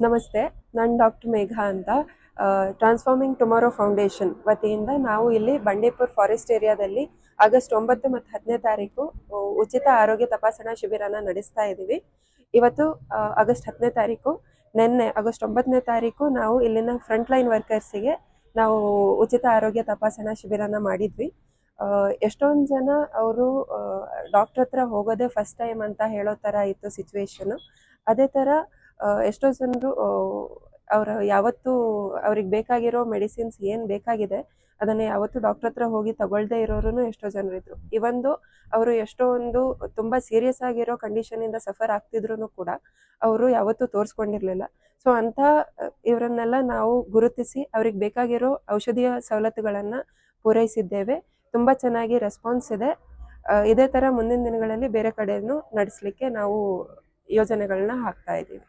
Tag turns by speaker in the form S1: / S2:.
S1: ನಮಸ್ತೆ, ನಾನು ಡಾಕ್ಟರ್ ಮೇಘಾ ಅಂತ. ಟ್ರಾನ್ಸ್ಫಾರ್ಮಿಂಗ್ ಟುಮಾರೋ ಫೌಂಡೇಶನ್ ವತಿಯಿಂದ ನಾವು ಇಲ್ಲಿ ಬಂಡೀಪುರ್ ಫಾರೆಸ್ಟ್ ಏರಿಯಾದಲ್ಲಿ ಆಗಸ್ಟ್ 9 ಮತ್ತು 10ನೇ ತಾರೀಕು ಉಚಿತ ಆರೋಗ್ಯ ತಪಾಸಣಾ ಶಿಬಿರನ ನಡೆಸ್ತಾ ಇದ್ದೀವಿ. ಇವತ್ತು ಆಗಸ್ಟ್ 10ನೇ ತಾರೀಕು, ನಿನ್ನೆ ಆಗಸ್ಟ್ 9ನೇ ತಾರೀಕು ನಾವು ಇಲ್ಲಿನ ಫ್ರಂಟ್ ಲೈನ್ ವರ್ಕರ್ಸಿಗೆ ನಾವು ಉಚಿತ ಆರೋಗ್ಯ ತಪಾಸಣಾ ಶಿಬಿರನ ಮಾಡಿದ್ವಿ. ಎಷ್ಟೊಂದು ಜನ ಅವರು ಡಾಕ್ಟರ್ ಹತ್ರ ಹೋಗೋದೇ ಫಸ್ಟ್ ಟೈಮ್ ಅಂತ ಹೇಳೋ ಥರ ಇತ್ತು ಸಿಚುವೇಶನು. ಅದೇ ಥರ ಎಷ್ಟೋ ಜನರು ಯಾವತ್ತೂ ಅವ್ರಿಗೆ ಬೇಕಾಗಿರೋ ಮೆಡಿಸಿನ್ಸ್ ಏನು ಬೇಕಾಗಿದೆ ಅದನ್ನು ಯಾವತ್ತೂ ಡಾಕ್ಟರ್ ಹತ್ರ ಹೋಗಿ ತಗೊಳ್ದೇ ಇರೋರು ಎಷ್ಟೋ ಜನರಿದ್ರು. ಇವೊಂದು ಅವರು ಎಷ್ಟೊಂದು ತುಂಬ ಸೀರಿಯಸ್ ಆಗಿರೋ ಕಂಡೀಷನಿಂದ ಸಫರ್ ಆಗ್ತಿದ್ರು ಕೂಡ ಅವರು ಯಾವತ್ತೂ ತೋರಿಸ್ಕೊಂಡಿರಲಿಲ್ಲ. ಸೊ ಅಂಥ ಇವರನ್ನೆಲ್ಲ ನಾವು ಗುರುತಿಸಿ ಅವ್ರಿಗೆ ಬೇಕಾಗಿರೋ ಔಷಧಿಯ ಸವಲತ್ತುಗಳನ್ನು ಪೂರೈಸಿದ್ದೇವೆ. ತುಂಬ ಚೆನ್ನಾಗಿ ರೆಸ್ಪಾನ್ಸ್ ಇದೆ. ಇದೇ ಥರ ಮುಂದಿನ ದಿನಗಳಲ್ಲಿ ಬೇರೆ ಕಡೆಯೂ ನಡೆಸಲಿಕ್ಕೆ ನಾವು ಯೋಜನೆಗಳನ್ನ ಹಾಕ್ತಾ ಇದ್ದೀವಿ.